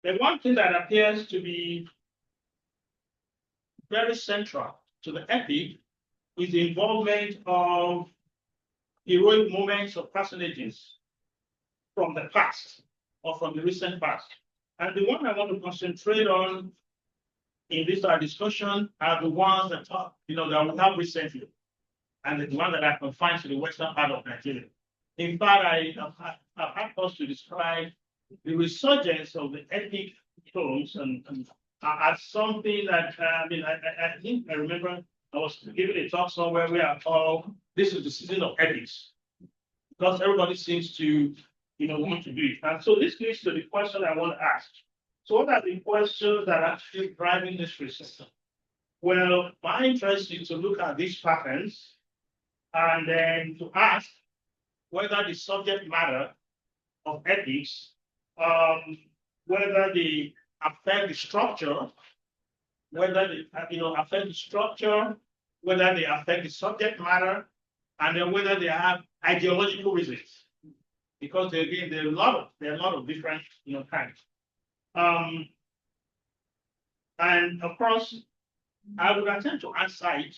The one thing that appears to be very central to the epic is the involvement of heroic moments of personages from the past or from the recent past. And the one I want to concentrate on in this discussion are the ones that that we have recently, and the one that are confined to the western part of Nigeria. In fact, I've had us to describe the resurgence of the epic films and as something that I think I remember I was giving a talk somewhere where I called this is the season of epics because everybody seems to want to do it. And so this leads to the question I want to ask. So what are the questions that are actually driving this research? Well, my interest is to look at these patterns and then to ask whether the subject matter of ethics, whether they affect the structure, whether they affect the structure, whether they affect the subject matter, and then whether they have ideological reasons. Because again, there are a lot of different kinds. And of course, I would attempt to answer it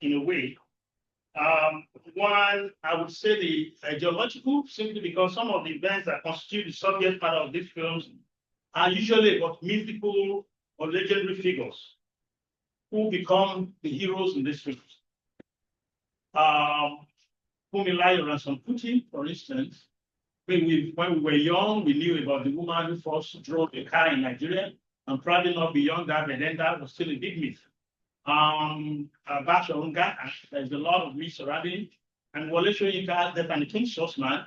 in a way. One, I would say the ideological, simply because some of the events that constitute the subject matter of these films are usually about mythical or legendary figures who become the heroes in these films. Fumilayo Ransome-Kuti, for instance, when we were young, we knew about the woman who first drove a car in Nigeria, and probably not beyond that, but then that was still a big myth. Bashorunga, there's a lot of myth surrounding it, and Wole Soyinka's Death and the King's Horseman,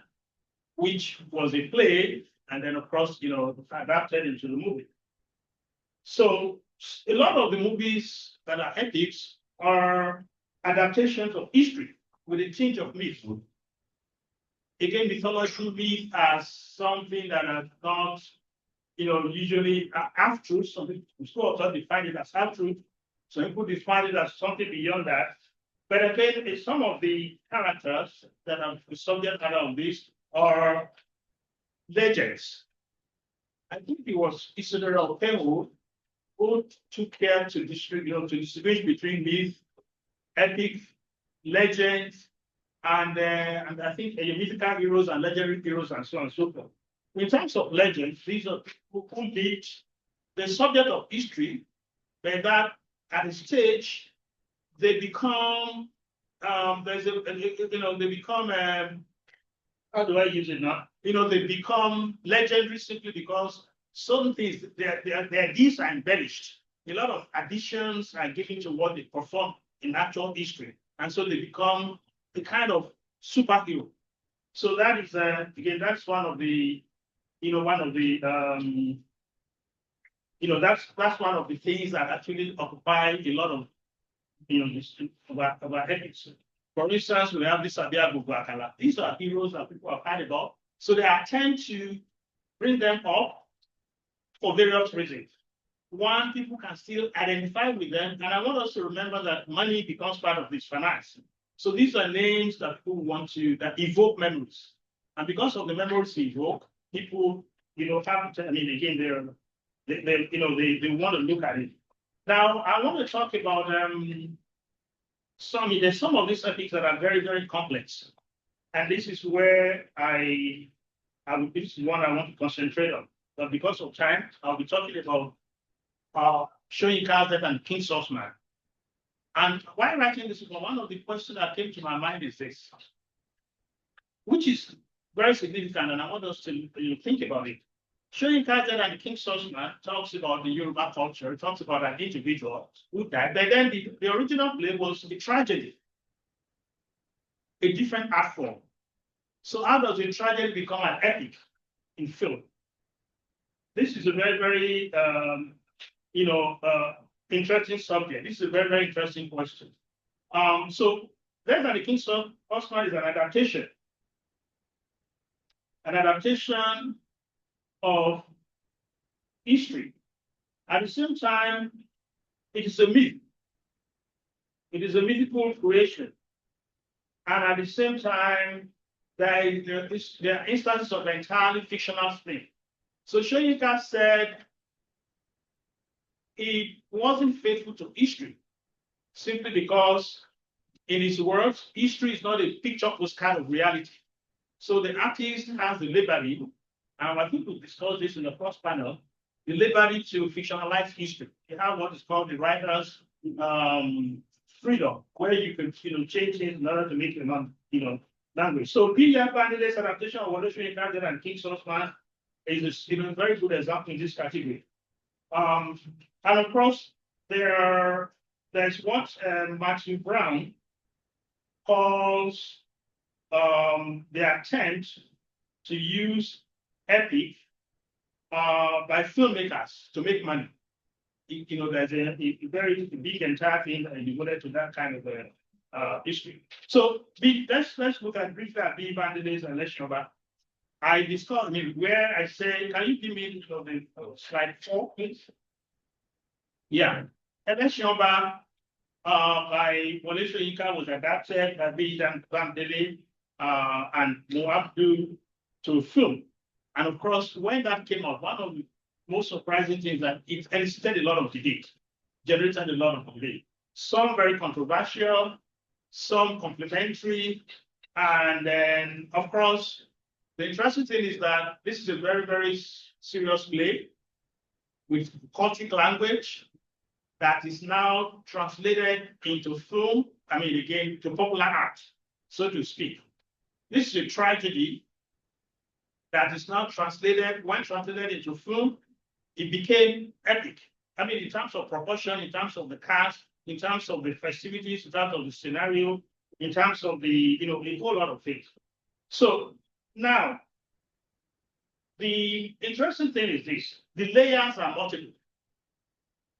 which was a play, and then of course, adapted into the movie. So a lot of the movies that are epics are adaptations of history with a tinge of myth. Again, mythology myth as something that is not, usually half truth. Some people define it as half truth. Some people define it as something beyond that. But again, some of the characters that are the subject matter of this are legends. I think it was Isidore Openwo who took care to distinguish between myth, epic, legends, and I think mythical heroes and legendary heroes and so on and so forth. In terms of legends, these are people who lead the subject of history, but that at a stage they become they become how do I use it now? They become legendary simply because certain things their deeds are embellished. A lot of additions are given to what they perform in actual history, and so they become the kind of superhero. So that is again, that's one of the that's one of the things that actually occupy a lot of of our ethics. For instance, we have this Abia Bugwakala. These are heroes that people have heard about. So they attempt to bring them up for various reasons. One, people can still identify with them. And I want us to remember that money becomes part of this finance. So these are names that people want to, that evoke memories. And because of the memories they evoke, people, have to, again, they want to look at it. Now, I want to talk about there's some of these epics that are very, very complex. And this is where this is one I want to concentrate on. But because of time, I'll be talking about Soyinka's Death and King's Horseman. And while writing this, one of the questions that came to my mind is this, which is very significant, and I want us to think about it. Soyinka's Death and the King's Horseman talks about the Yoruba culture. It talks about an individual who died, but then the original play was a tragedy, a different art form. So how does a tragedy become an epic in film? This is a very, very interesting subject. This is a very, very interesting question. So Death and the King's Horseman is an adaptation of history. At the same time, it is a myth. It is a mythical creation. And at the same time, there are instances of entirely fictional thing. So Soyinka said he wasn't faithful to history simply because, in his words, history is not a picture postcard of reality. So the artist has the liberty, and I think we discussed this in the first panel, the liberty to fictionalize history. You have what is called the writer's freedom, where you can change things in order to make it language. So P.M. Bandile's adaptation of Wole Soyinka and King Solomon is a very good example in this category. And of course, there's what Matthew Brown calls the attempt to use epic by filmmakers to make money. There's a very big entire thing devoted to that kind of history. So let's look at briefly at B. Bandiles and Leshoba. I discussed where I say, can you give me the slide 4, please? Yeah. Leshoba by Wole Soyinka was adapted by B. Bandele and Moabdu to film. And of course, when that came out, one of the most surprising things that it elicited a lot of debate, generated a lot of debate. Some very controversial, some complementary, and then, of course, the interesting thing is that this is a very, very serious play with cultic language that is now translated into film, again, to popular art, so to speak. This is a tragedy that is now translated, when translated into film, it became epic. In terms of proportion, in terms of the cast, in terms of the festivities, in terms of the scenario, in terms of the, a whole lot of things. So now, the interesting thing is this, the layers are multiple.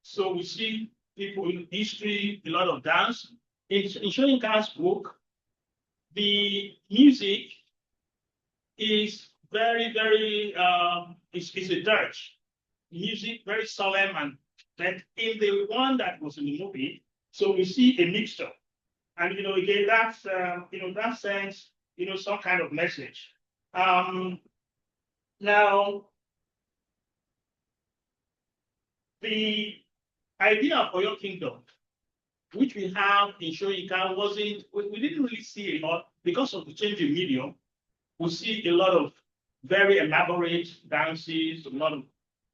So we see people in history, a lot of dance. In Soyinka's book, the music is very, very, it's a dirge. Music, very solemn, and then in the one that was in the movie, so we see a mixture. And, again, that's, that sends, some kind of message. Now, the idea of Oyo Kingdom, which we have in Soyinka, we didn't really see a lot because of the change in medium. We see a lot of very elaborate dances, a lot of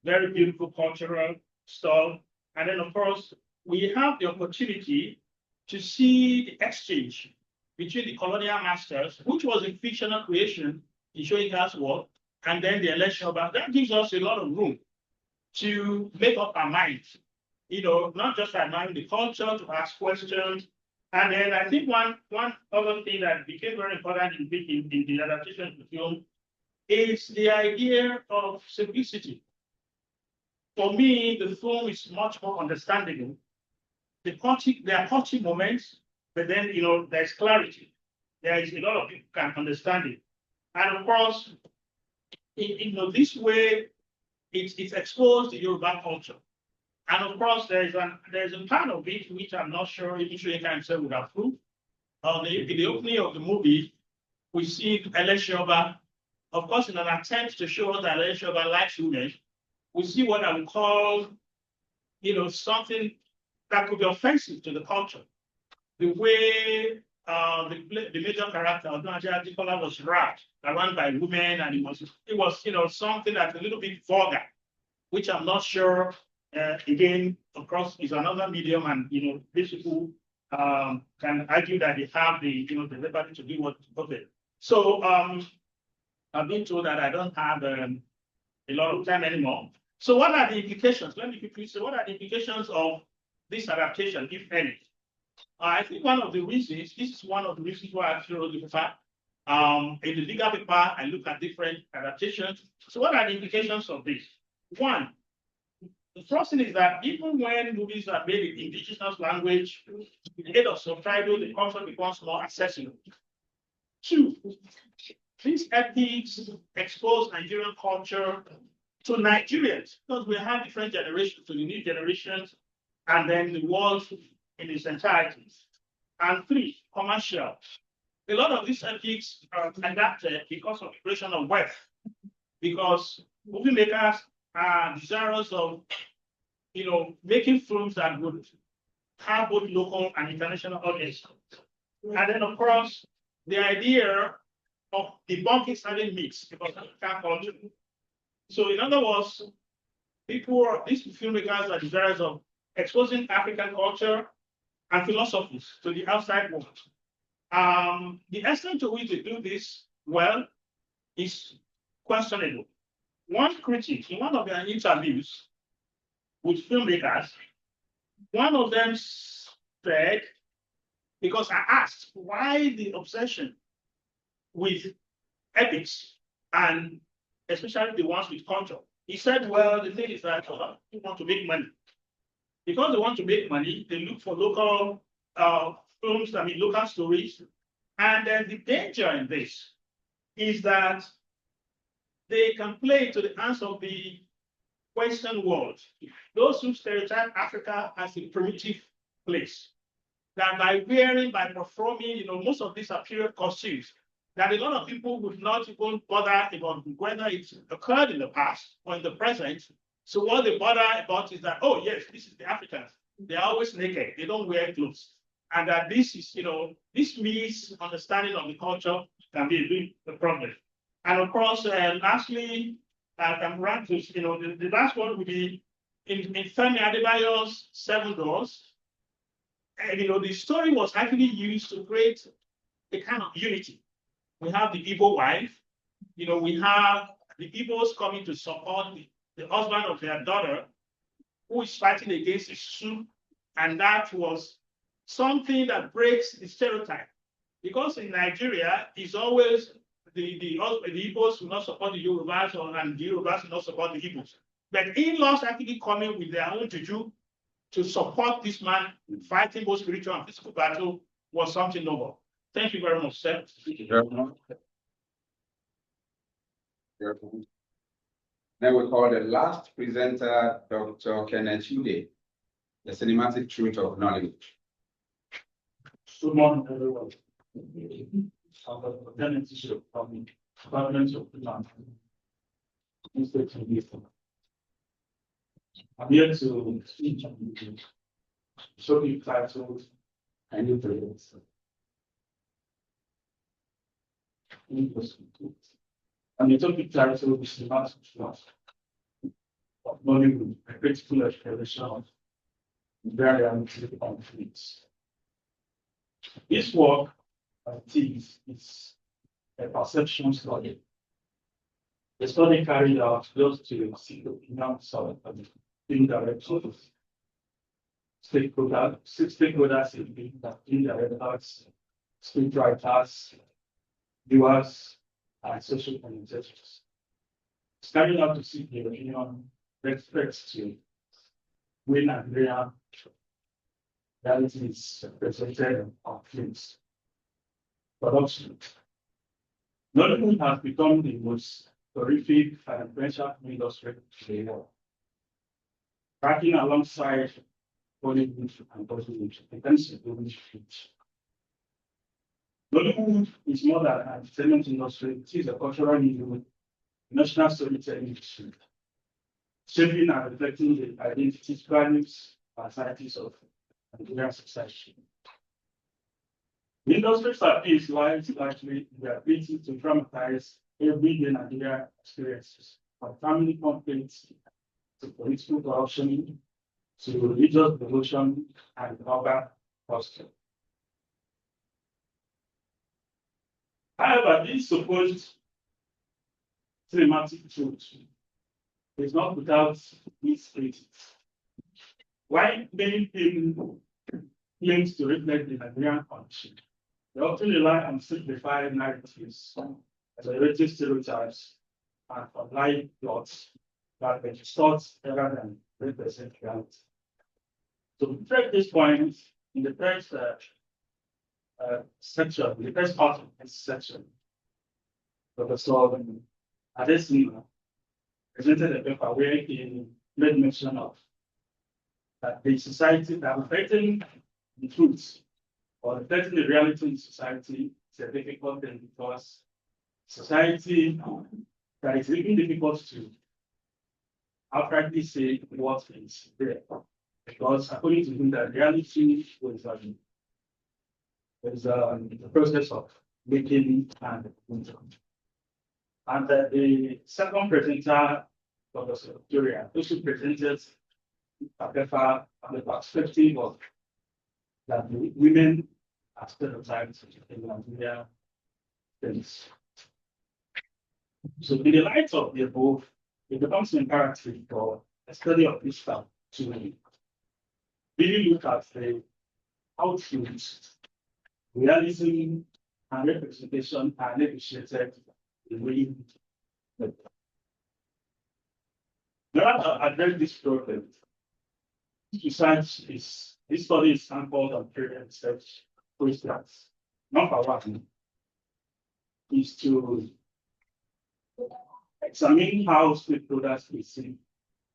very beautiful cultural stuff. And then, of course, we have the opportunity to see the exchange between the colonial masters, which was a fictional creation in Soyinka's work, and then the election of that gives us a lot of room to make up our minds, not just admiring the culture, to ask questions. And then I think one other thing that became very important in the adaptation of the film is the idea of simplicity. For me, the film is much more understandable. There are cultic moments, but then, there's clarity. There is a lot of people can understand it. And of course, this way, it's exposed to Yoruba culture. And of course, there's a part of it which I'm not sure if Soyinka himself would approve. In the opening of the movie, we see Eleshoba, of course, in an attempt to show us that Eleshoba likes women. We see what I would call, something that could be offensive to the culture. The way the major character, Odunaja Adikola, was wrapped around by women, and it was something that's a little bit vulgar, which I'm not sure. Again, of course, is another medium, and these people can argue that they have the the liberty to do what okay. So I've been told that I don't have a lot of time anymore. So what are the implications? Let me quickly say, what are the implications of this adaptation, if any? I think one of the reasons, this is one of the reasons why I wrote the paper. In the legal paper, I look at different adaptations. So what are the implications of this? One, the first thing is that even when movies are made in indigenous language, with the aid of subtitle, the content becomes more accessible. Two, these epics expose Nigerian culture to Nigerians, because we have different generations, to the new generations, and then the world in its entirety. And three, commercial. A lot of these epics are adapted because of the creation of wealth, because movie makers are desirous of, making films that would have both local and international audience. And then, of course, the idea of debunking certain myths because of African culture. So, in other words, these filmmakers are desirous of exposing African culture and philosophies to the outside world. The extent to which they do this well is questionable. One critic, in one of their interviews with filmmakers, one of them said, because I asked why the obsession with epics and especially the ones with culture. He said, well, the thing is that they want to make money. Because they want to make money, they look for local films, local stories. And then the danger in this is that they can play to the hands of the Western world. Those who stereotype Africa as a primitive place. That by performing, most of these are period costumes, that a lot of people would not even bother about whether it's occurred in the past or in the present. So what they bother about is that, oh yes, this is the Africans. They're always naked. They don't wear clothes. And that this is, this misunderstanding of the culture can be a big problem. And of course, lastly, the last one would be in Femi Adebayo's Seven Doors. And, the story was actually used to create a kind of unity. We have the Igbo wife, we have the Igbos coming to support the husband of their daughter who is fighting against the Sioux. And that was something that breaks the stereotype. Because in Nigeria, it's always the Igbos will not support the Yorubas and the Yorubas will not support the Igbos. But in-laws actually coming with their own juju to support this man fighting both spiritual and physical battle was something novel. Thank you very much, sir. Thank you very much. Then we call the last presenter, Dr. Kenneth Ude, the cinematic truth of Nollywood. Good morning, everyone. I'm Dr. Kenneth Ude from the Department of Finance. I'm here to speak on the topic titled "I Need to And the topic title is the massive loss of Nollywood, a critical exploration of reality conflicts. This work, is a perception study. The study carried out close to 6 opinions of film directors, stakeholders in directors, scriptwriters, viewers, and social commentators. It's carried out to seek the opinion respect to when Nigerian reality is presented on films. Production. Nollywood has become the most horrific and influential film industry in the world, tracking alongside Hollywood and Bollywood in terms of English films. Nollywood is more than an entertainment industry. It is a cultural medium, national storytelling industry, shaping and reflecting the identities, values, and societies of Nigerian society. The industry's appeal lies largely in the ability to dramatize everyday Nigerian experiences, from family conflicts to political corruption to religious devotion and urban custom. However, this supposed cinematic truth is not without its critics. While many people claim to reflect the Nigerian condition, they often rely on simplified narratives, exaggerated stereotypes, and online plots that distort rather than represent reality. To break this point, in the first section, the first part of this section, Professor Adesina presented a paper where he made mention of that the society that reflecting the truth or reflecting the reality in society is a difficult thing because society that is even difficult to outrightly say what is there. Because according to him, the reality was the process of making and income. And the second presenter, Professor Victoria, also presented a paper on the perspective of that the women are stereotyped in Nigeria. Things. So in the light of the above, it becomes imperative for a study of this fact to really look at the outflows, realism, and representation are negotiated in way. Now to address this problem, research is this study is sampled on three research questions. Number one is to examine how stakeholders perceive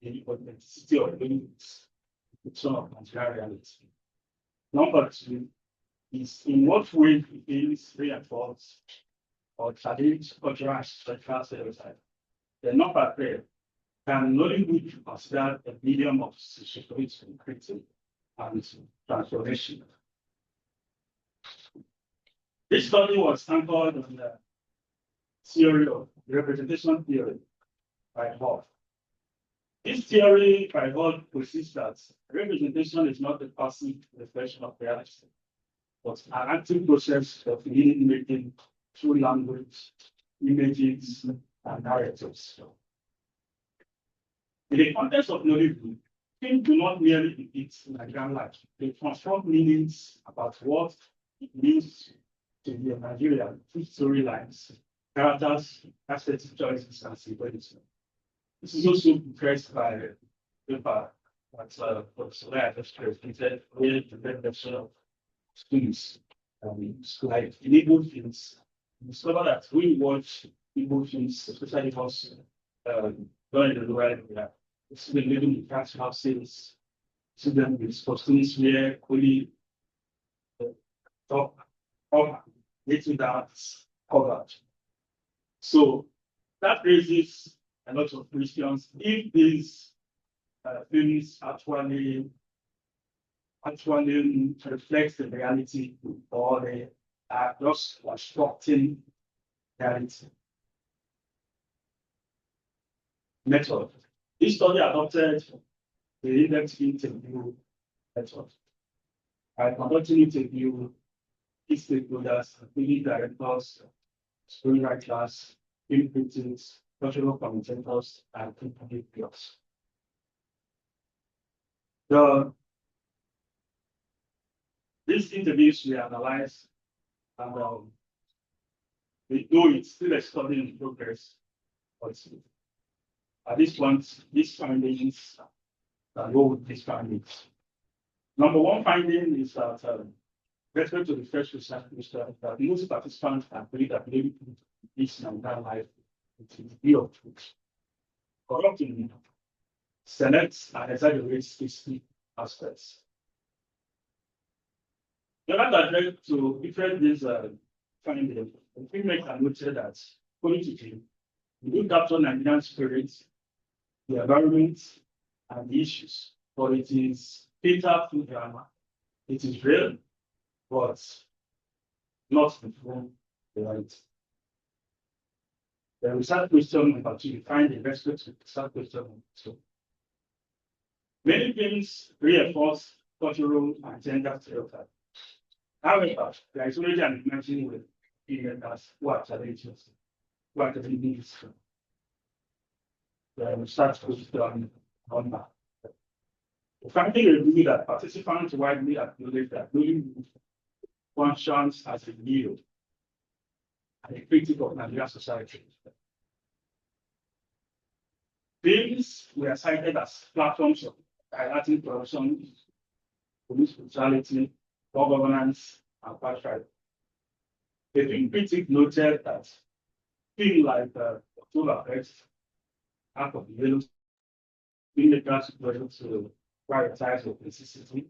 the authenticity of limits some of Nigerian reality. Number two is in what way it is reinforced or challenge cultural structural stereotypes. The number three, can Nollywood be considered a medium of sociopolitical critique and transformation? This study was anchored on the theory of representation theory by Hall. This theory by Hall posits that representation is not a passive reflection of reality, but an active process of meaning making through language, images, and narratives. In the context of Nollywood, films do not merely depict Nigerian life, they transform meanings about what it means to be a Nigerian through storylines, characters, aesthetic choices, and symbolism. This is also impressed by the paper that Professor Leah just presented, where the definition of students, like in Igbo films, discover that we watch Igbo films, especially those during the world, it's been living in cash houses, students with costumes where fully top, little dance covered. So that raises a lot of questions if these films actually reflect the reality or they are just constructing reality. Method. This study adopted the in-depth interview method. By conducting interview, key stakeholders, including directors, screenwriters, film critics, cultural commentators, and company peers. These interviews we analyzed, and though it's still a study in progress, but at this point, these findings go with these findings. Number one finding is that respect to the first research that most participants agree that maybe this Nigerian life is real of truth. Corrupting selects and exaggerates specific aspects. In order to different these findings, the filmmaker noted that politically, we do capture Nigerian spirits, the environment, and the issues, but it is painted through drama. It is real, but not the full reality. The research question number two, find the respect to research question number two. Many films reinforce cultural and gender stereotypes. However, there is already an imagining with filmmakers who are challenges, who are getting these. The research question on that. The finding revealed that participants widely acknowledge that Nollywood functions as a mirror and a critic of Nigerian society. Films were cited as platforms of highlighting corruption, police brutality, poor governance, and apartheid. The film critic noted that films like October 1st, Act of the Yellow, filmmakers were able to prioritize authenticity,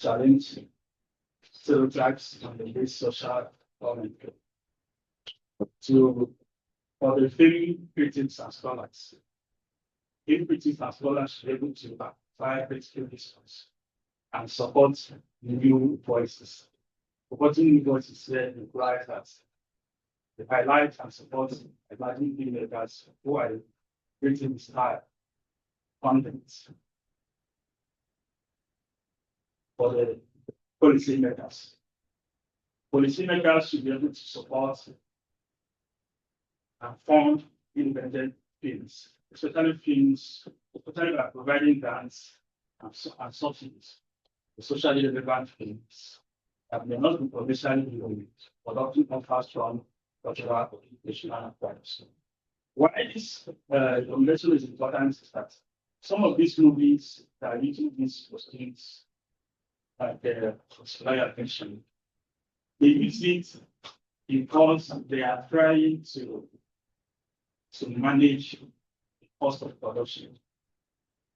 challenge stereotypes, and embrace social commentary. For the film critics and scholars, Universities and scholars should be able to apply critical resource and support new voices. Supporting new voices here implies that they highlight and support emerging filmmakers who are creating style content for the policymakers. Policymakers should be able to support and fund independent films, especially by providing grants and subsidies to socially relevant films that may not be commercially relevant, but often offer strong cultural, educational, and values. Why this nomination is important is that some of these movies that are using these proceeds, like supplier attention, they use it because they are trying to manage the cost of production.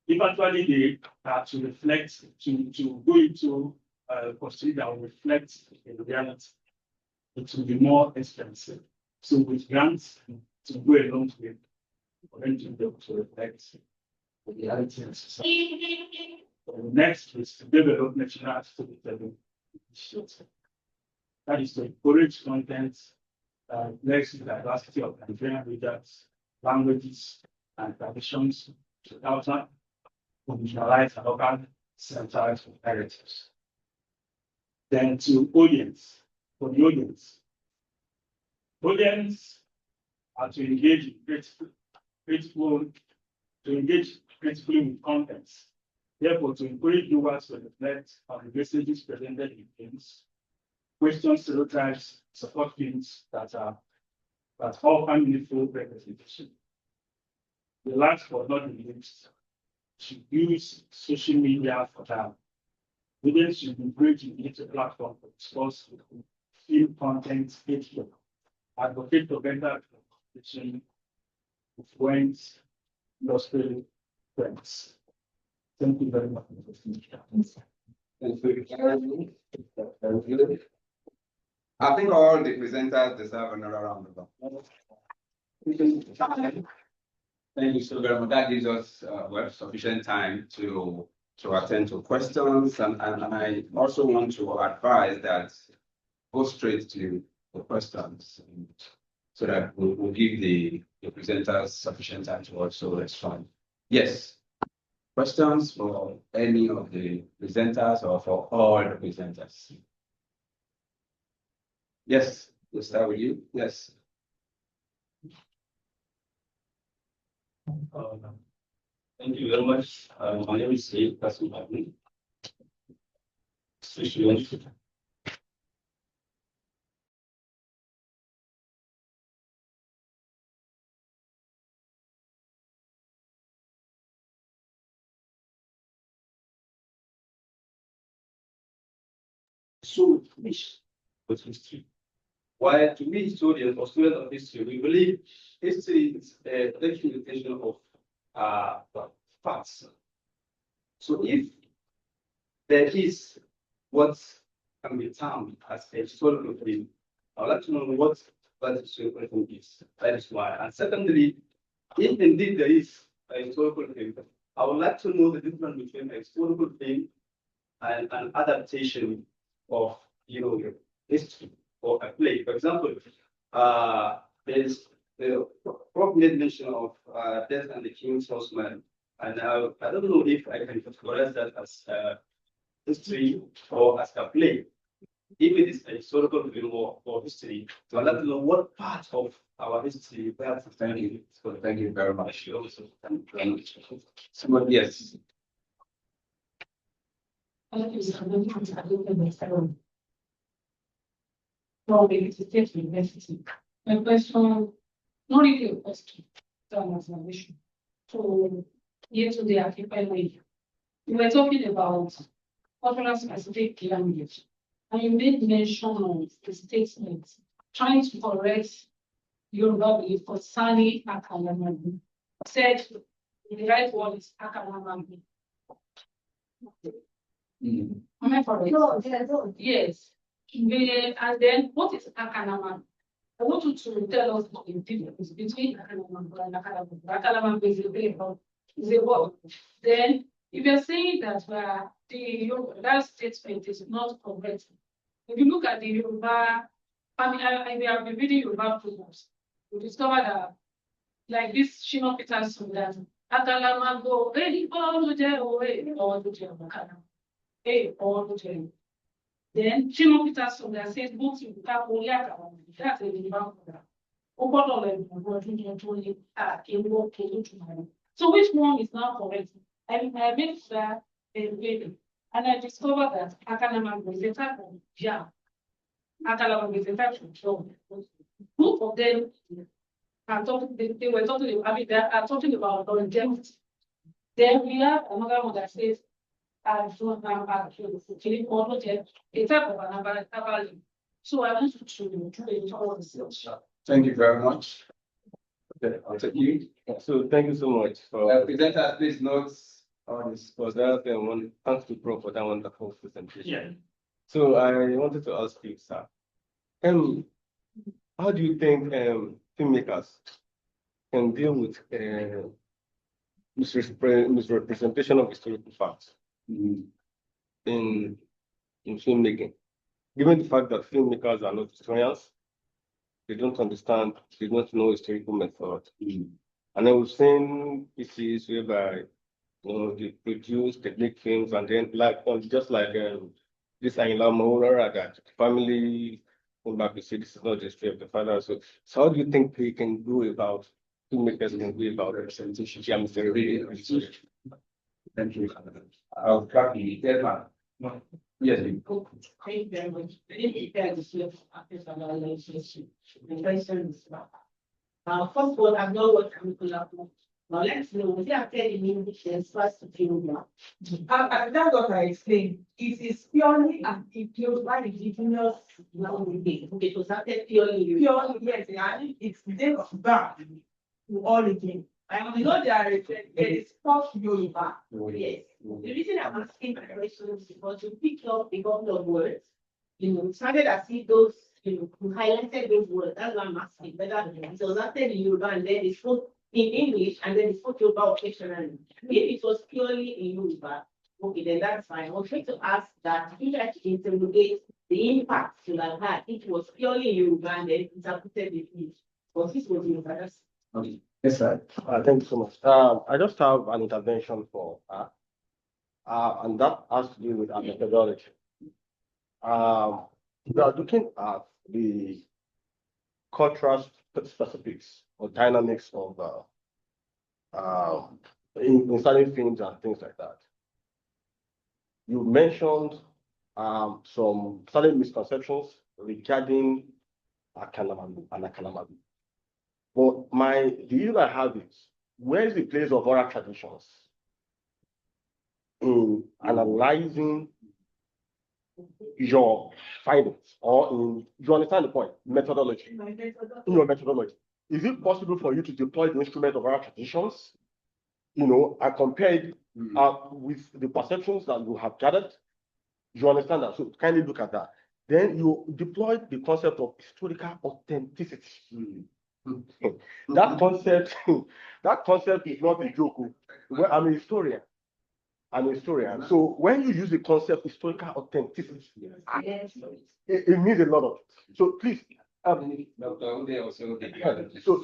Eventually, they are to reflect, to go into a procedure that will reflect in reality. It will be more expensive. So with grants to go along with for them to be able to reflect the reality in society. Next is to develop national storytelling initiatives. That is to encourage content that reflects the diversity of Nigerian readers, languages, and traditions to counter regionalize and local centers of heritage. Then to audience, for the audience are to engage critically with contents. Therefore, to encourage viewers to reflect on the messages presented in films, question stereotypes, support films that offer meaningful representation. The last but not the least, should use social media for that. Audience should encourage into platform to discuss film content, advocate for better representation, influence industry trends. Thank you very much. Thank you. I think all the presenters deserve another round of applause. Thank you so very much. That gives us sufficient time to attend to questions, and I also want to advise that go straight to the questions so that we'll give the presenters sufficient time to also respond. Yes. Questions for any of the presenters or for all the presenters? Yes, we'll start with you. Yes. Thank you very much. My name is Said Kasumabni. So finish with history. While to me, historians or students of history, we believe history is a documentation of facts. So if there is what can be termed as a historical thing, I would like to know what that historical thing is. That is why. And secondly, if indeed there is a historical thing, I would like to know the difference between a historical thing and an adaptation of history or a play. For example, there's the Prof made mention of Death and the King's Horseman, and I don't know if I can categorize that as history or as a play. If it is a historical film or history, so I'd like to know what part of our history that. Thank you. So thank you very much. Somebody, yes. Thank you, sir. From the State University. My question, not really a question, it's an observation. So, here today at FLA, we were talking about cultural specific language, and you made mention of the statement trying to correct Yoruba belief concerning Akalamani. Said the right word is Akalamani. Am I correct? No. Yes. And then what is Akalaman? I want you to tell us the difference between Akalaman and Akalaman. Akalaman is a very about is a word. Then, if you're saying that that statement is not correct, if you look at the Yoruba, we have been reading Yoruba programs, we discover that, like this Shino Peter's song that Akalamago, then Shino Peter's song that says, books you have only that's a Yoruba program. So which one is now correct? I made that and I discovered that Akalamago is a type of jam. Akalamago is a type of drum. Both of them are talking, they were talking, they are talking about longevity. Then we have another one that says, a type of an. So I want to do a research. Thank you very much. Okay, I'll take you. So thank you so much for Presenter, please note on this. for that and one thanks to Prof for that wonderful presentation. Yeah. So I wanted to ask you, sir, how do you think filmmakers can deal with misrepresentation of historical facts in filmmaking, given the fact that filmmakers are not historians? They don't understand, they don't know historical method. And then we've seen pieces whereby they produce technique films and then just like this Ayinla Omowura that family come back to say this is not the history of the father. So how do you think they can go about filmmakers can go about representation? Thank you. I'll grab the third one. Yes. Thank you very much. First of all, I've not worked curriculum. Now let's know, we have said in English, there's first to film. And that's what I explained. It is purely an include by indigenous language. It was started purely, yes, and it's dates back to origin. I know there is first Yoruba. Yes. The reason I'm asking the question is because you picked up a couple of words, it started as if those, you highlighted those words. That's why I'm asking whether it was started in Yoruba and then it spoke in English and then it spoke Yoruba occasionally. If it was purely in Yoruba, okay, then that's fine. I was trying to ask that you try to interrogate the impact you have had. It was purely in Yoruba and then interpreted in English. Because this was Yoruba. That's Okay. Yes, sir. Thank you so much. I just have an intervention for and that has to do with our methodology. We are looking at the cultural specifics or dynamics of in certain films and things like that. You mentioned some certain misconceptions regarding Akalamagu and Akalamagu. But the issue I have is, where is the place of oral traditions in analyzing your findings, or you understand the point, methodology? In your methodology, is it possible for you to deploy the instrument of oral traditions, and compare it with the perceptions that you have gathered? You understand that? So kindly look at that. Then you deploy the concept of historical authenticity. That concept is not a joke. Well, I'm a historian. So when you use the concept historical authenticity, it means a lot of it. So please, so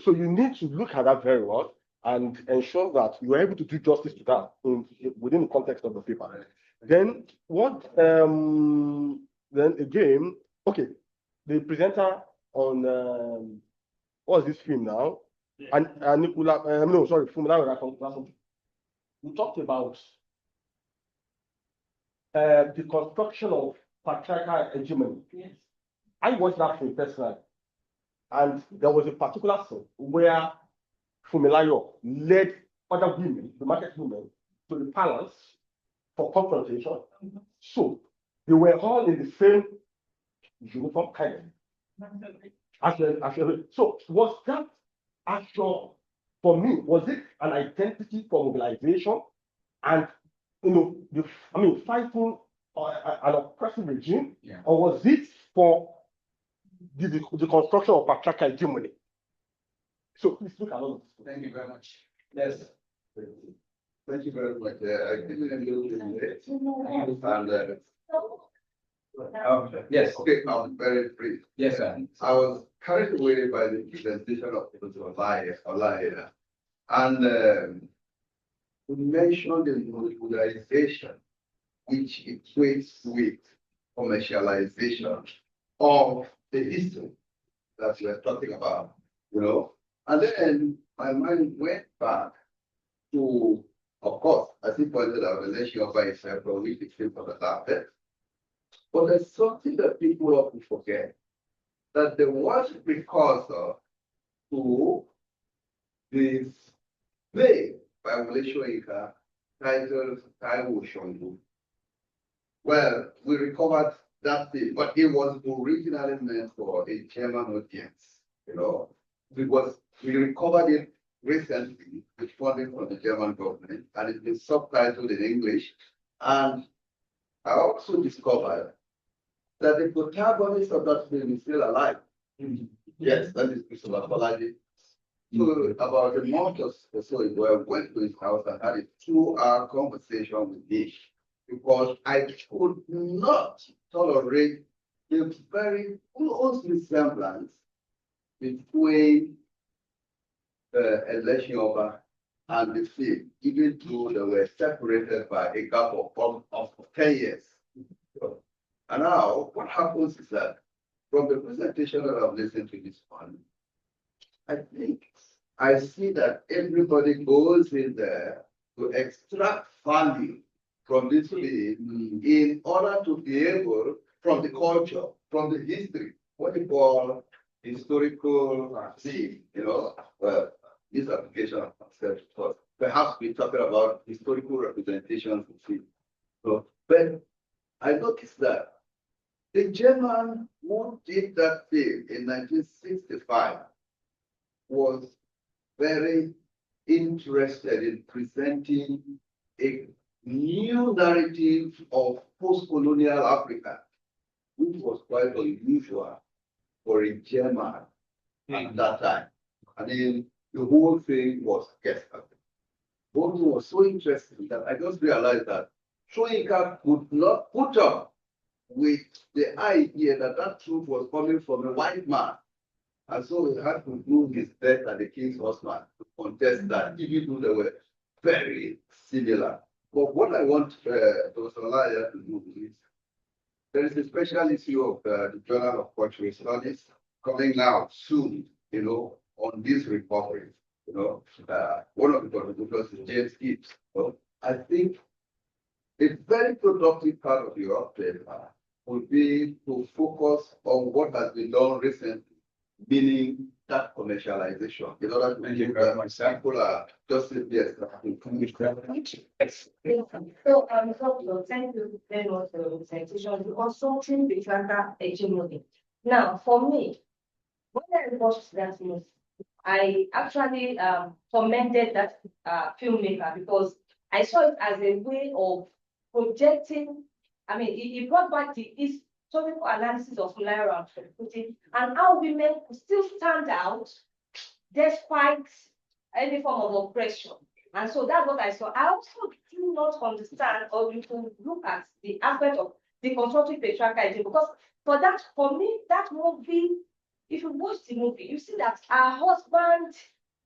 you need to look at that very well and ensure that you are able to do justice to that within the context of the paper. Then then again, okay, the presenter on what's this film now? Yeah. And Nicola, no, sorry, Fumila. We talked about the construction of patriarchal hegemony. yes. I watched that film personally, and there was a particular scene where Fumilayo led other women, the market women, to the palace for confrontation. So they were all in the same uniform kind of. Actually, so was that actual, for me, was it an identity for mobilization and fighting an oppressive regime, Yeah. or was it for the construction of patriarchal hegemony? So please look at all of this. Thank you very much. Yes. Thank you very much. I came in a little bit late. And, Yes. okay, I'm very brief. Yes, sir. I was carried away by the presentation of Professor Olaya. And we mentioned the modularization, which equates with commercialization of the history that we are talking about, you know. And then my mind went back to, of course, as he pointed out, the nation of itself, from which it came from the carpet. But there's something that people often forget, that the worst precursor to this play by Wole titled Taiwo Shongu. Well, we recovered that thing, but it was originally meant for a German audience, you know. We recovered it recently with funding from the German government, and it's been subtitled in English. And I also discovered that the protagonist of that film is still alive. Yes, that is Christopher Balaji. So about a month or so ago, I went to his house and had a 2-hour conversation with him because I could not tolerate the very close resemblance between the election and the film, even though they were separated by a gap of 10 years. And now, what happens is that from the presentation that I've listened to this one, I think I see that everybody goes in there to extract value from this film in order to be able, from the culture, from the history, what you call historical theme, you know, this application of concept, but perhaps we're talking about historical representations of film. So, but I noticed that the German who did that film in 1965 was very interested in presenting a new narrative of post-colonial Africa, which was quite unusual for a German at that time. I mean, the whole thing was guest. The whole thing was so interesting that I just realized that Shoika could not put up with the idea that that truth was coming from a white man. And so he had to do his best as the king's husband to contest that, even though they were very similar. But what I want Dr. Olaya to do is, there is a special issue of the Journal of Cultural Studies coming out soon, you know, on this recovery. You know, one of the contributors is James Gibbs. So I think a very productive part of your paper would be to focus on what has been done recently, meaning that commercialization. In order to make people are just yes. So, thank you very much for the presentation. Because something betrayer hegemony. Now, for me, when I watched that movie, I actually commended that filmmaker because I saw it as a way of projecting. I mean, it brought back the historical analysis of Naira and how women could still stand out despite any form of oppression. And so that's what I saw. I also do not understand, or you can look at the aspect of the constructive patriarchy, because for me, that movie, if you watch the movie, you see that her husband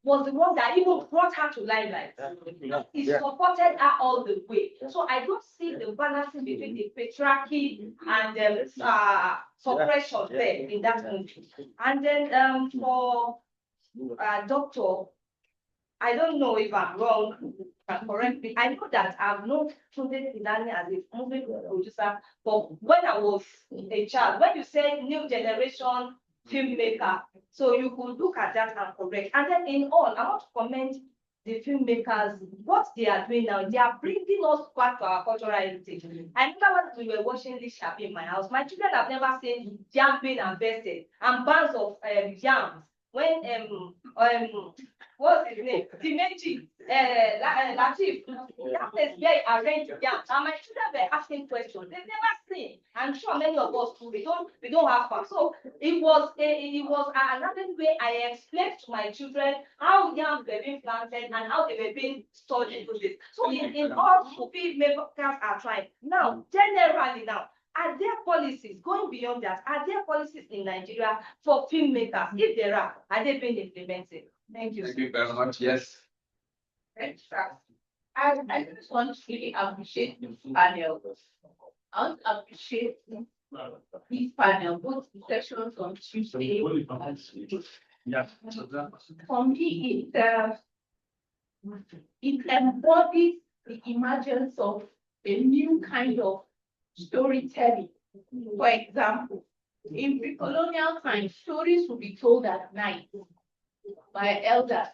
was the one that even brought her to limelight. He supported her all the way. So I don't see the balancing between the patriarchy and suppression there in that movie. And then for Doctor, I don't know if I'm wrong, can correct me. I know that I've known Tunde Filani as a movie producer, but when I was a child, when you say new generation filmmaker, so you could look at that and correct. And then in all, I want to commend the filmmakers, what they are doing now, they are bringing us back to our cultural heritage. I remember when we were watching this sharp in my house, my children have never seen yam being harvested and bands of yams when what's his name? Dimeji, Latif, that place where he arranged yam. And my children were asking questions. They've never seen. I'm sure many of us too, we don't have fun. So it was another way I explained to my children how yams were being planted and how they were being stored into this. So in all movie makers are trying. Now, generally now, are there policies going beyond that? Are there policies in Nigeria for filmmakers? If there are they being implemented? Thank you. Thank you very much. Yes. Thanks, I just want to really appreciate the panel. I want to appreciate this panel, both the sessions on Tuesday. Yeah. For me, it embodies the emergence of a new kind of storytelling. For example, in pre-colonial times, stories would be told at night by elders.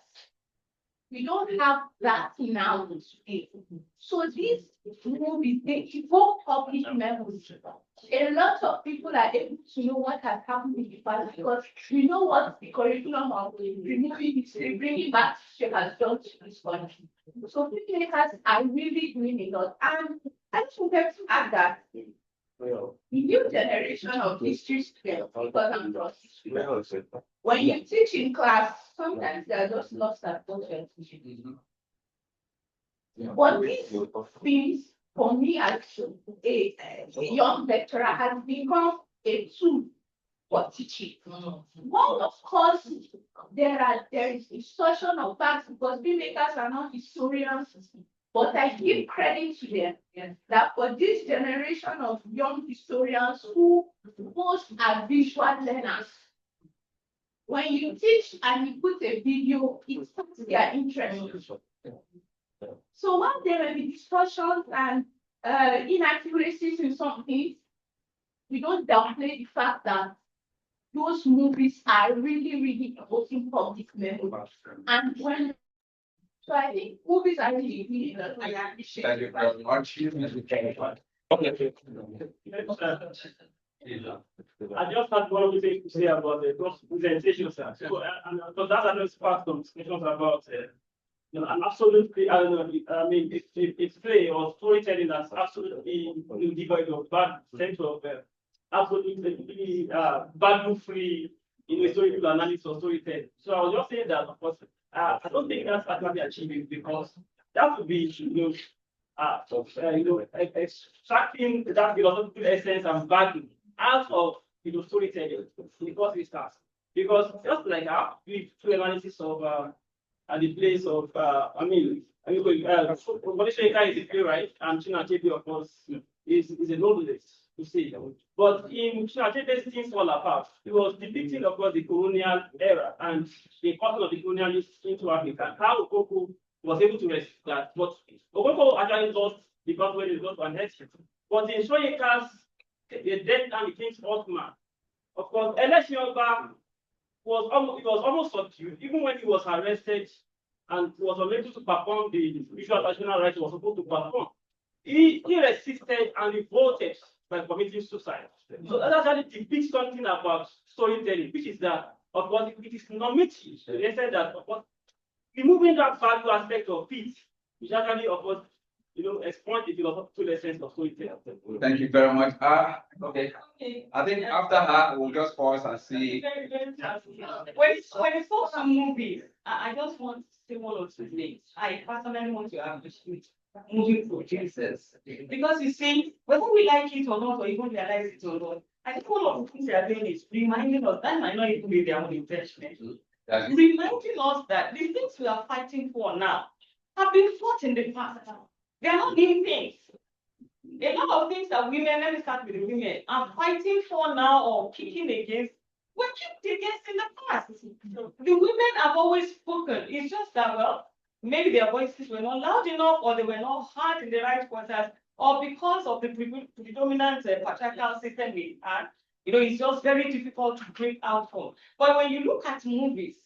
We don't have that now today. So these movies, they evoke public memories. A lot of people are able to know what has happened in the past because we know what the curriculum of removing history, bringing back history has done to this country. So filmmakers are really doing a lot. And I just wanted to add that the new generation of history students, because I'm not history, when you teach in class, sometimes they are just lost at what teaching. But these things, for me as a young lecturer, has become a tool for teaching. One, of course, there is discussion of facts because filmmakers are not historians, but I give credit to them that for this generation of young historians who most are visual learners, when you teach and you put a video, it sparks their interest. So while there may be discussions and inaccuracies in some things, we don't downplay the fact that those movies are really, really evoking public memory. And when so I think movies are really, really I appreciate. Thank you very much. I just had one other thing to say about the presentation, sir. So, because that has sparked some discussions about, and absolutely, I don't know, I mean, it's play or storytelling that's absolutely devoid of bad sense of absolutely value-free, historical analysis or storytelling. So I was just saying that, of course, I don't think that's actually achieving because that would be, extracting that philosophical essence and value out of storytelling because it starts. Because just like we do analysis of the place of Monisha is a playwright and China Chebi, of course, is a novelist to say. But in China Chebi's things fall apart. It was depicting, of course, the colonial era and the custom of the colonialists into Africa. How Okoko was able to resist that. But Okoko actually lost because when it got to an exit. But in Shoyeka's the death and the king's man. Of course, Eleshioba was almost subdued, even when he was arrested and was unable to perform the visual traditional rites he was supposed to perform. He resisted and revolted by committing suicide. So that actually depicts something about storytelling, which is that, of course, it is normative. They said that, of course, removing that value aspect of it, which actually, of course, exploit the philosophical essence of storytelling. Thank you very much. Okay. I think after her, we'll just pause and see. When it comes to movies, I just want to say one or two things. I personally want to appreciate movie producers because you see, whether we like it or not, or even realize it or not, I think one of the things they are doing is reminding us that might not even be their own intention. Reminding us that the things we are fighting for now have been fought in the past. They are not new things. A lot of things that women, let me start with the women, are fighting for now or kicking against, were kicked against in the past. The women have always spoken. It's just that, well, maybe their voices were not loud enough or they were not heard in the right quarters or because of the predominant patriarchal system we had, it's just very difficult to break out from. But when you look at movies,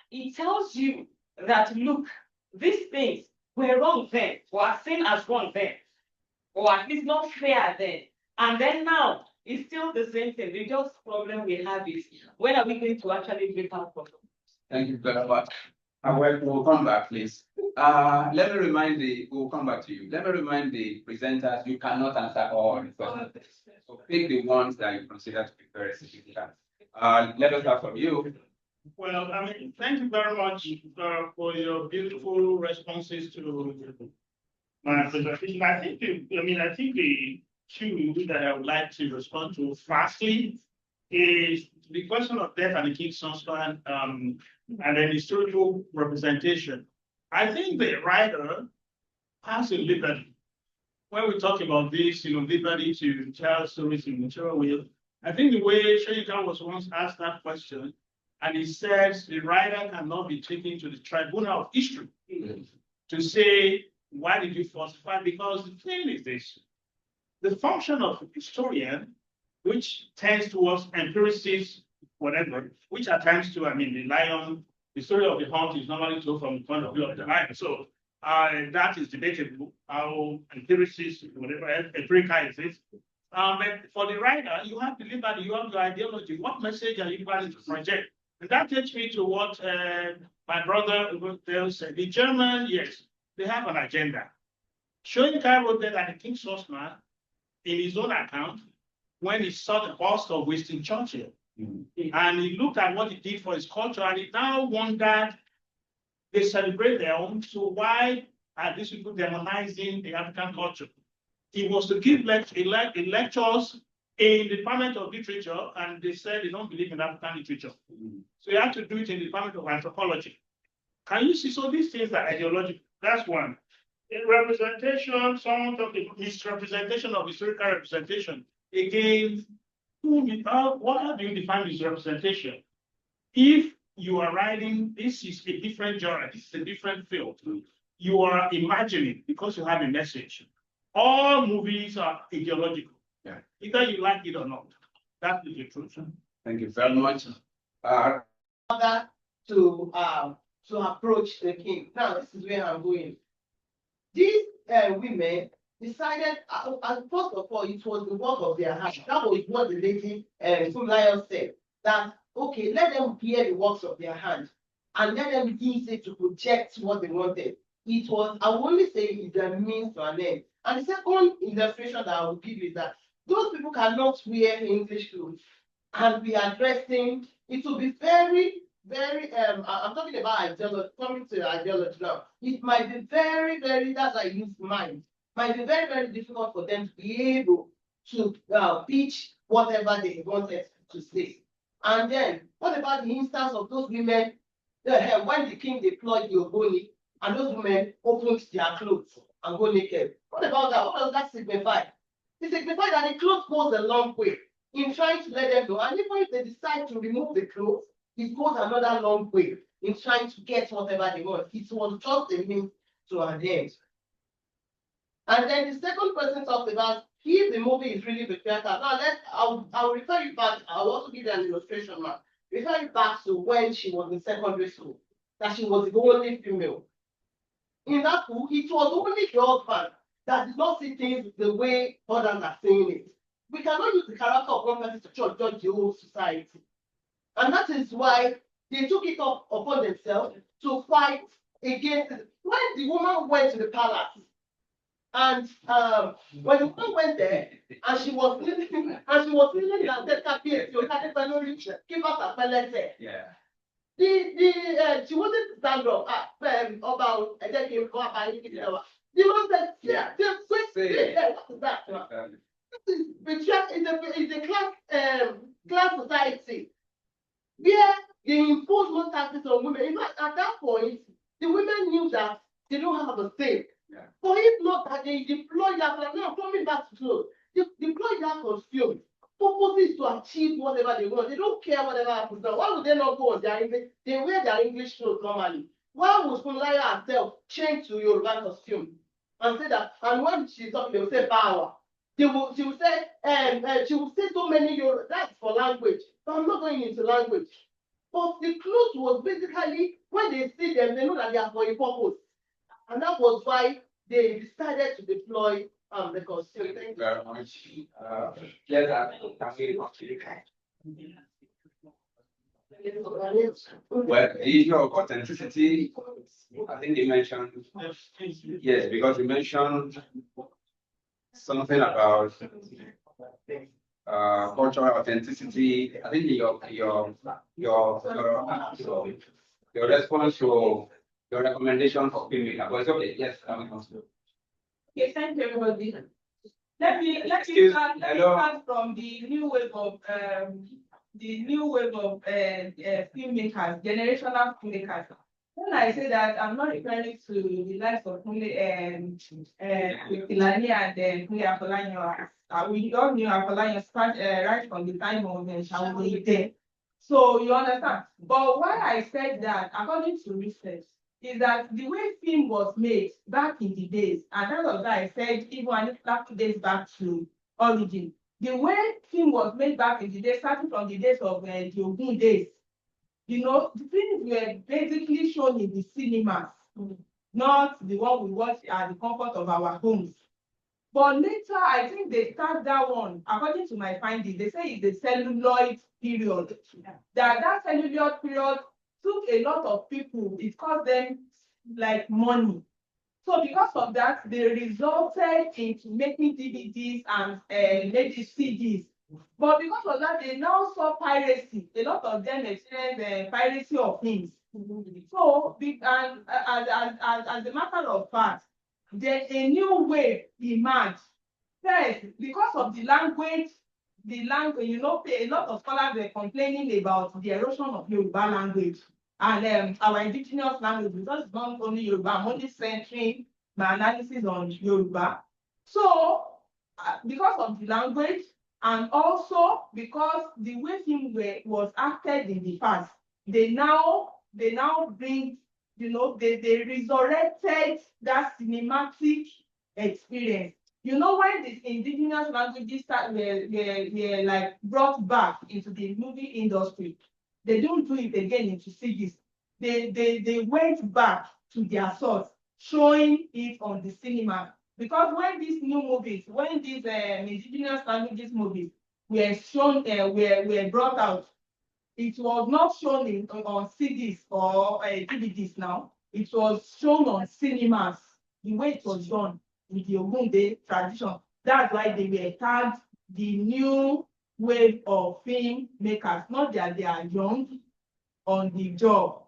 it tells you that, look, these things were wrong then, or are seen as wrong then, or at least not fair then. And then now, it's still the same thing. The just problem we have is, when are we going to actually break out from them? Thank you very much. We'll come back, please. We'll come back to you. Let me remind the presenters, you cannot answer all the questions. So pick the ones that you consider to be very significant. Let us start from you. Well, I mean, thank you very much for your beautiful responses to my presentation. I think the two that I would like to respond to fastly is the question of death and the king's husband, and then historical representation. I think the writer has a liberty. When we talk about this, liberty to tell stories in material will, I think the way Shoyinka was once asked that question, and he says the writer cannot be taken to the tribunal of history to say, why did you falsify? Because the thing is this, the function of a historian, which tends towards empiricists, whatever, which at times too, the lion, the story of the hunt is normally told from the point of view of the lion. So that is debatable, how empiricists, whatever, empirical is it. But for the writer, you have the liberty, you have your ideology. What message are you planning to project? And that takes me to what my brother said. The German, yes, they have an agenda. Shoyinka wrote that the king's horseman, in his own account, when he saw the bust of Winston Churchill, and he looked at what he did for his culture, and he now wondered, they celebrate their own, so why are these people demonizing the African culture? He was to give lectures in the Department of Literature, and they said they don't believe in African literature. So you have to do it in the Department of Anthropology. Can you see? So these things are ideological. That's one. In representation, someone talked about misrepresentation of historical representation. Again, how do you define this representation? If you are writing, this is a different genre, this is a different field. You are imagining because you have a message. All movies are ideological. Yeah. Either you like it or not. That is the truth. Thank you very much. To approach the king. Now, this is where I'm going. These women decided, first of all, it was the work of their hands. That was what the lady Lion said. That, okay, let them hear the works of their hands and let them use it to project what they wanted. It was, I will only say it's a means to an end. And the second illustration that I will give you is that those people cannot wear English clothes and be addressing, it will be very, I'm talking about ideology, coming to ideology now. It might be very, that's why I use mind. Might be very, very difficult for them to be able to pitch whatever they wanted to say. And then, what about the instance of those women, when the king deployed the Ogoni, and those women opened their clothes and go naked? What about that? What does that signify? It signifies that the clothes goes a long way in trying to let them know. And even if they decide to remove the clothes, it goes another long way in trying to get whatever they want. It was just a means to an end. And then the second person talked about if the movie is really patriarchal. Now I'll refer you back. I'll also give you an illustration now. Refer you back to when she was in secondary school, that she was the only female. In that book, it was only the husband that did not see things the way others are saying it. We cannot use the character of one person to judge the whole society. And that is why they took it up upon themselves to fight against it. When the woman went to the palace, and when the woman went there, and she was feeling that yeah. She wanted to stand up about the one said, yeah, just wait, what is that? It's a class society where they impose more taxes on women. In fact, at that point, the women knew that they don't have a say. Yeah. But if not that they deploy that, now coming back to clothes, they deploy that consume. Purpose is to achieve whatever they want. They don't care whatever happens. Now, why would they not go on their English? They wear their English clothes normally. Why would Funlaya herself change to Yoruba costume and say that? And when she's talking, they will say power. She will say so many Yoruba. That's for language. But I'm not going into language. But the clothes was basically, when they see them, they know that they are for a purpose. And that was why they decided to deploy the costume. Thank you very much. Yes, Well, the issue of authenticity, I think you mentioned, yes, because you mentioned something about cultural authenticity. I think your response to your recommendation for filmmaker, but it's okay. Yes, Okay, thank you, everybody. Let me start from the new wave of filmmakers, generational filmmakers. When I say that, I'm not referring to the likes of Kunle and Kilani and Kunle Apolanyo. We all knew Apolanyo start right from the time of Shawuri. So you understand. But why I said that, according to research, is that the way film was made back in the days, and that was why I said even days back to origin. The way film was made back in the days, starting from the days of the Ogun days, you know, the films were basically shown in the cinemas, not the one we watch at the comfort of our homes. But later, I think they start that one, according to my findings, they say it's the celluloid period. That celluloid period took a lot of people, it cost them like money. So because of that, they resulted into making DVDs and maybe CDs. But because of that, they now saw piracy. A lot of them experienced piracy of things. So, as a matter of fact, a new way emerged. First, because of the language, you know, a lot of scholars were complaining about the erosion of Yoruba language and our indigenous language, because it's not only Yoruba, I'm only centering my analysis on Yoruba. So, because of the language, and also because the way film was acted in the past, they now bring, you know, they resurrected that cinematic experience. You know, when these indigenous languages were like brought back into the movie industry, they don't do it again into CDs. They went back to their source, showing it on the cinema. Because when these new movies, when these indigenous languages movies were shown, were brought out, it was not shown on CDs or DVDs now. It was shown on cinemas, the way it was done with the Ogunde tradition. That's why they were tagged the new wave of film makers, not that they are young on the job.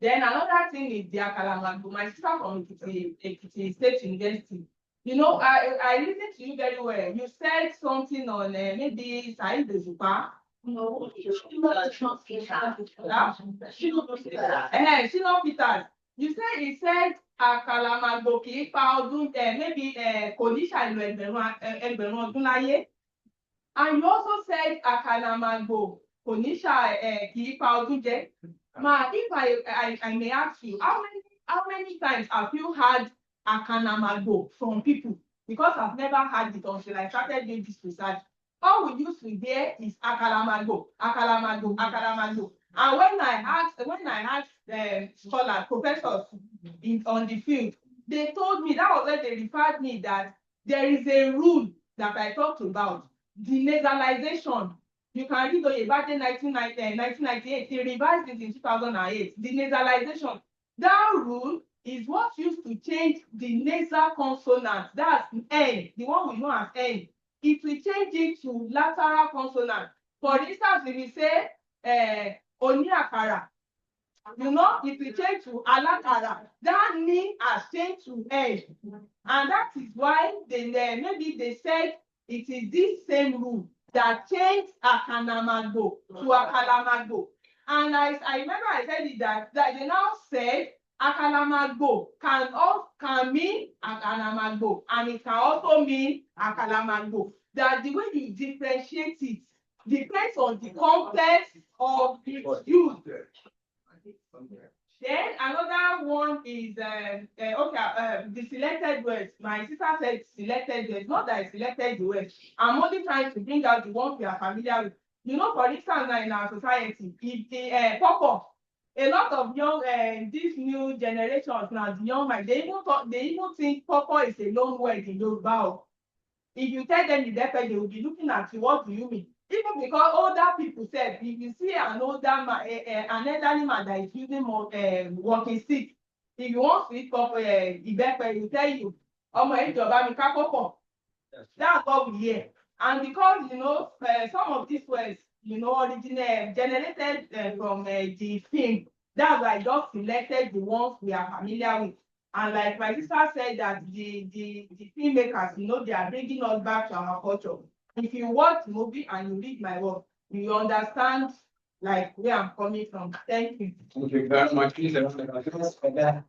Then another thing is the Akalamango. My sister from Ekiti State University. You know, I listened to you very well. You said something on maybe Said Zupa. No, Shino Peters. You said he said Akalamango kì í pa ọdún maybe kò ní ṣàìlò ẹgbẹ̀rún ọdún láyé. And you also said Akalamango kò ní kì í pa ọdún jẹ. Ma, if I may ask you, how many times have you had Akanamago from people? Because I've never had it until I started doing this research. All we used to hear is Akalamago, Akalamago, Akalamago. And when I asked scholars, professors on the field, they told me, that was when they referred me, that there is a rule that I talked about, denasalization. You can read Oyebade 1998, he revised it in 2008, the nasalization. That rule is what used to change the nasal consonant, that's N, the one we know as N. It will change it to lateral consonant. For instance, if we say Oniakara, you know, it will change to Alakara. That N has changed to N. And that is why maybe they said it is this same rule that changed Akanamago to Akalamago. And I remember I said it that they now said Akalamago can mean Akanamago, and it can also mean Akalamago. That the way you differentiate it depends on the context of its use. Then another one is the selected words. My sister said selected words, not that I selected the words. I'm only trying to bring out the ones we are familiar with. You know, for instance, in our society, if the pop-up, a lot of young these new generations now, the young mind, they even think papa is a loan word in Yoruba. If you tell them the definition, they will be looking at you, what do you mean? Even because older people said, if you see an older man, an elderly man that is using more walking stick, if you want to eat up Ibepe, he tell you, ìjọba mi ká kó pọ̀. That's what we hear. And because, some of these words, generated from the film, that's why I just selected the ones we are familiar with. And like my sister said that the filmmakers, they are bringing us back to our culture. If you watch the movie and you read my work, you understand like where I'm coming from. Thank you. Thank you very much. Please, just for that.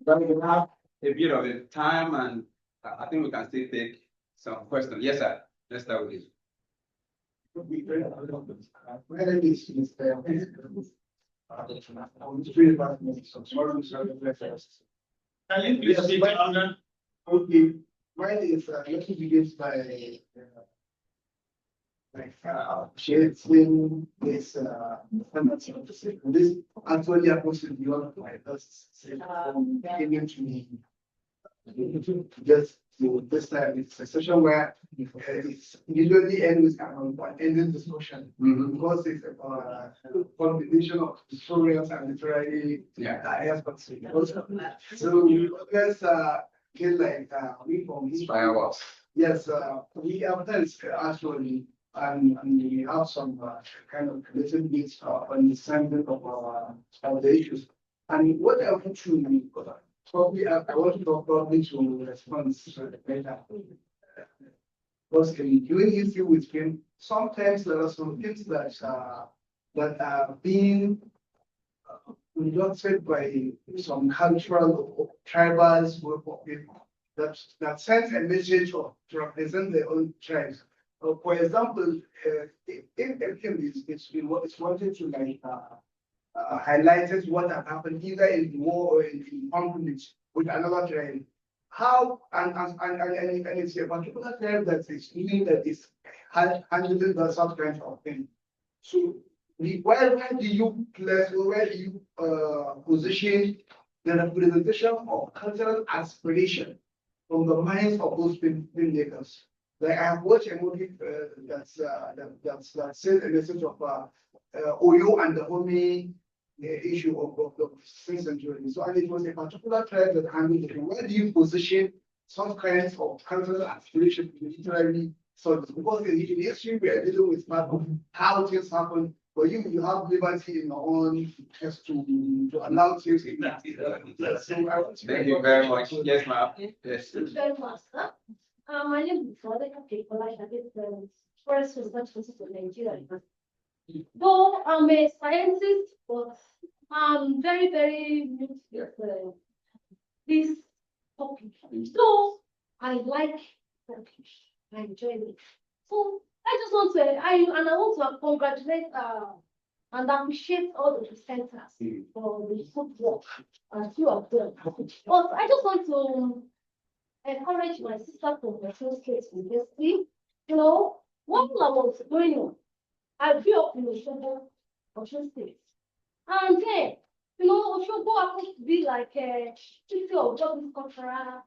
But we have a bit of a time, and I think we can still take some questions. Yes, sir. Let's start with you. My name is Mr. I'm three departments, so sorry, Can you please speak louder? Okay, mine is, let me begin by, sharing this, this actually happens to be one of my first, came into me. Just to this time, it's a session where it's usually ends with ending discussion because it's a combination of historians and literary experts. So we always feel like we from Fireworks. yes, we have this actually, and we have some kind of little bits of understanding of the issues. And what I want to probably I want to talk probably to respond better. Because doing issue with him, sometimes there are some things that are being conducted by some cultural or tribal group of people that sends a message to represent their own tribes. For example, if everything is wanted to like highlighted what had happened either in the war or in the conflict with another tribe. How and it's a particular tribe that is doing that is handling the such kind of thing. So where do you place or where do you position the representation of cultural aspiration from the minds of those filmmakers? Like I have watched a movie that says a message of Oyo and the Omi issue of the 6th century. So, and it was a particular tribe that handled it. Where do you position some kinds of cultural aspiration literally studies? Because in history we are dealing with how things happen, but you have liberty in your own just to allow things in that. Thank you very much. Yes, ma'am. Yes. My name is Nigeria. Though I'm a scientist, but I'm very, very new to this topic. So I like topic. I enjoy it. So I just want to, I want to congratulate and appreciate all the presenters for the good work and few of them. But I just want to encourage my sister from the first case university. What I was going on, I grew up in Ocean State. And then, Oshogo happens to be like a city of Job cultural.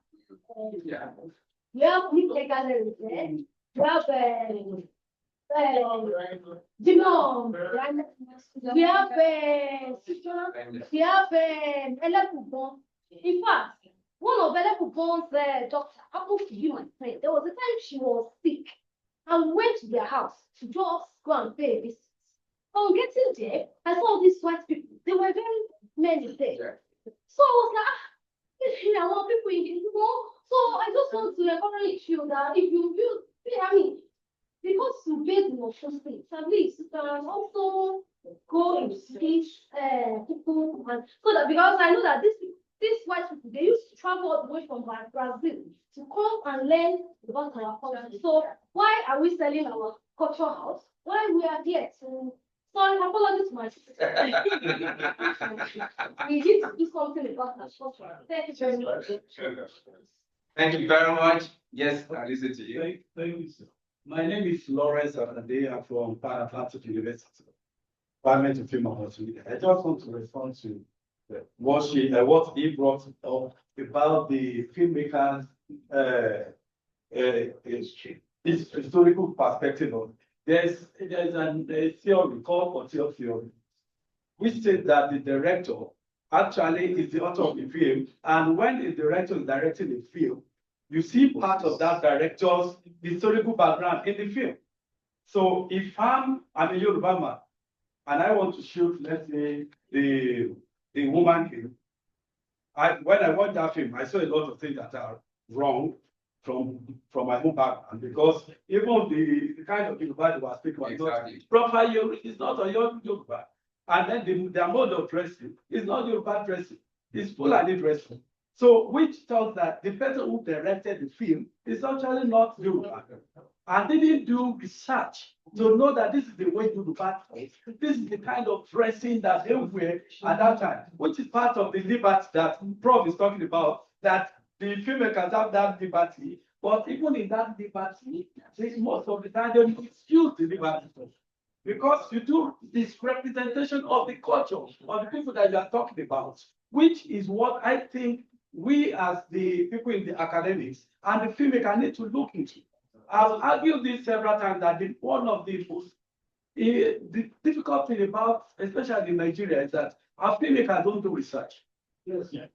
We have Nick galleries there. We have we have Elekubon. In fact, one of Elekubon's doctor happens to be my friend. There was a time she was sick. I went to their house to just go and pay a visit. On getting there, I saw these white people. They were very many there. So I was like, I want people in this world. So I just want to encourage you that if you because you based in Ocean State, at least you can also go and teach people, and so that because I know that these white people they used to travel all the way from Brazil to come and learn about our culture. So why are we selling our cultural house? Why we are here to sorry, apologies my sister. We need to do something about our culture. Thank you very much. Thank you very much. Yes, I listen to you. Thank you, sir. My name is Lawrence Akande. I'm from Pan Atlantic University, Department of Film Opportunity. I just want to respond to what he brought up about the filmmakers' historical perspective of there's a theory called Portier theory, which says that the director actually is the author of the film, and when the director is directing the film, you see part of that director's historical background in the film. So if I'm a Yoruba man, and I want to shoot, let's say, the woman king, when I watch that film, I saw a lot of things that are wrong from my own background, because even the kind of Yoruba they were speaking was Exactly. not proper Yoruba, it's not a Yoruba. And then their mode of dressing is not Yoruba dressing, it's Fulani dressing. So which tells that the person who directed the film is actually not Yoruba, and didn't do research to know that this is the way Yoruba dress. This is the kind of dressing that they wear at that time, which is part of the liberty that Prof is talking about, that the filmmakers have that liberty, but even in that liberty, most of the time they excuse the liberty. Because you do this representation of the culture of the people that you are talking about, which is what I think we as the people in the academics and the filmmaker need to look into. I've argued this several times that one of the most the difficult thing about, especially in Nigeria, is that our filmmakers don't do research. Yes. Yeah.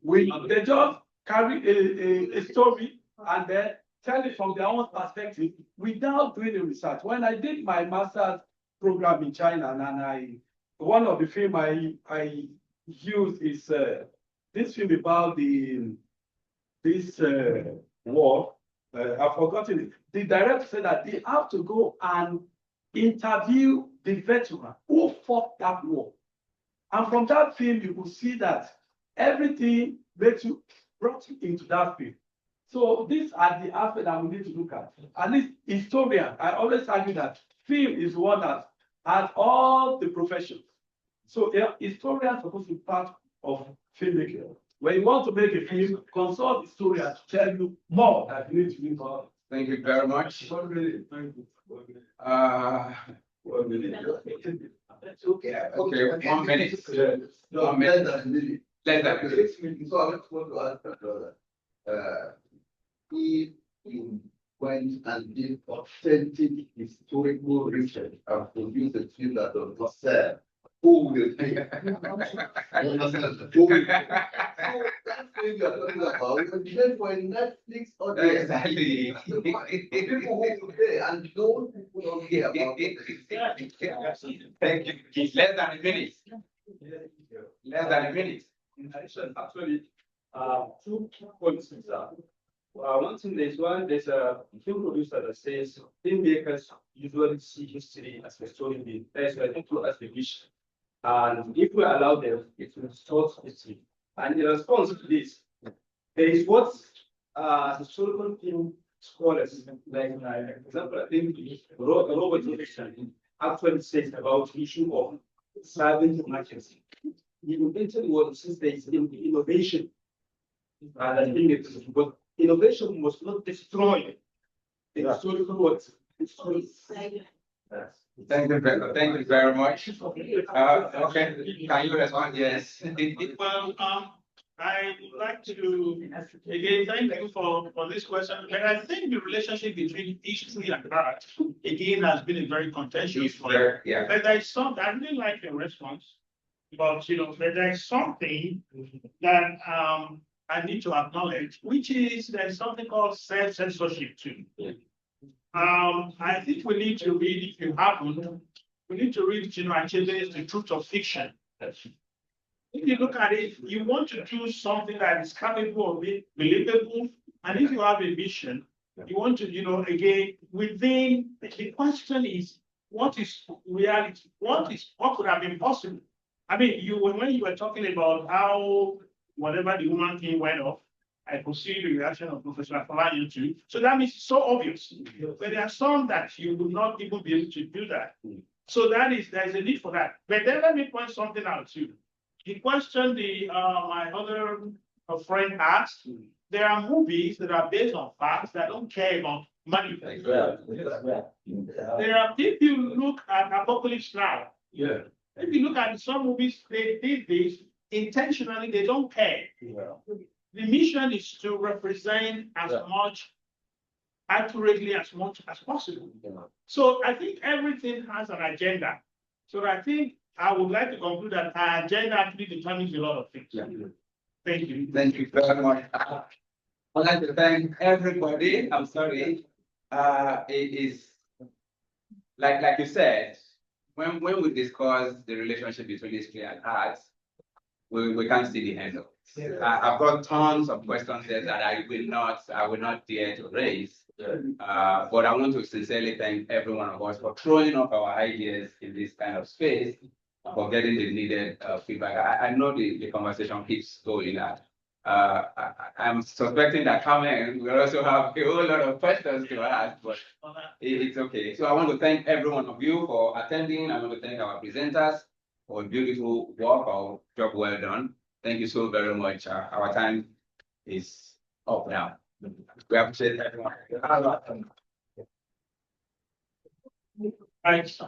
They just carry a story and then tell it from their own perspective without doing the research. When I did my master's program in China, and one of the film I used is this film about this war. I've forgotten it. The director said that they have to go and interview the veteran who fought that war. And from that film, you will see that everything brought you into that film. So these are the aspects that we need to look at. At least historian, I always argue that film is one that has all the professions. So historians are supposed to be part of filmmaking. When you want to make a film, consult historians to tell you more that you need to be involved. Thank you very much. 1 minute. Thank you. 1 minute. Okay. Okay, 1 minute. No, 1 minute. less than a minute. Less than a minute. So I just want to ask my brother, if you went and did authentic historical research and produced a film that does not sell, who will pay? You understand? Who will pay? So that's what you are talking about. Then for a Netflix audience, Exactly. people who will pay and those people don't care about it. Thank you. It's less than a minute. Less than a minute. In addition, actually, two points. One thing there's a film producer that says filmmakers usually see history as a story being. That's what I think as the vision. And if we allow them, it will distort history. And in response to this, there is what historical film scholars, like for example, I think Robert Richardson actually says about the issue of serving emergency. He invented what since there is innovation. And I think it is, but innovation must not destroy the historical words. Thank you very much. Okay, can you respond? Yes. Well, I would like to again thank you for this question. But I think the relationship between history and art again has been a very contentious one. Yeah. But there is something I really like your response, but but there is something that I need to acknowledge, which is there's something called self-censorship too. I think we need to read, if you haven't, we need to read Achebe's The Truth of Fiction. If you look at it, you want to do something that is capable of being believable, and if you have a vision, you want to, again, within the question is, what is reality? What could have been possible? I mean, when you were talking about how whatever the woman thing went off, I could see the reaction of Professor Afolayan too. So that means it's so obvious. But there are some that you would not even be able to do that. So there's a need for that. But then let me point something out too. The question my other friend asked, there are movies that are based on facts that don't care about money. There are, if you look at Apocalypse Now, if you look at some movies, they did this intentionally, they don't care. The mission is to represent as much accurately as much as possible. So I think everything has an agenda. So I think I would like to conclude that our agenda actually determines a lot of things. Yeah. Thank you. Thank you very much. I'd like to thank everybody. I'm sorry. It is like you said, when we discuss the relationship between history and arts, we can't see the end of it. I've got tons of questions there that I will not dare to raise. But I want to sincerely thank every one of us for throwing up our ideas in this kind of space, for getting the needed feedback. I know the conversation keeps going. I'm suspecting that Carmen will also have a whole lot of questions to ask, but it's okay. So I want to thank every one of you for attending. I want to thank our presenters for beautiful work or job well done. Thank you so very much. Our time is up now. We appreciate everyone. Thanks.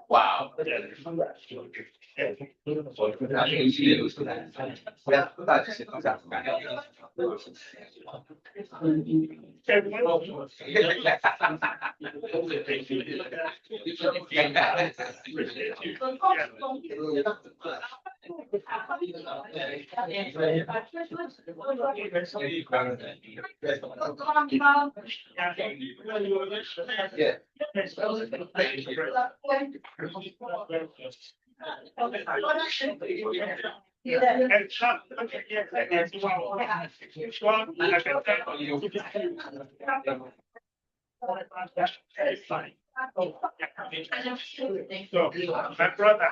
Wow. Yeah. So, my brother.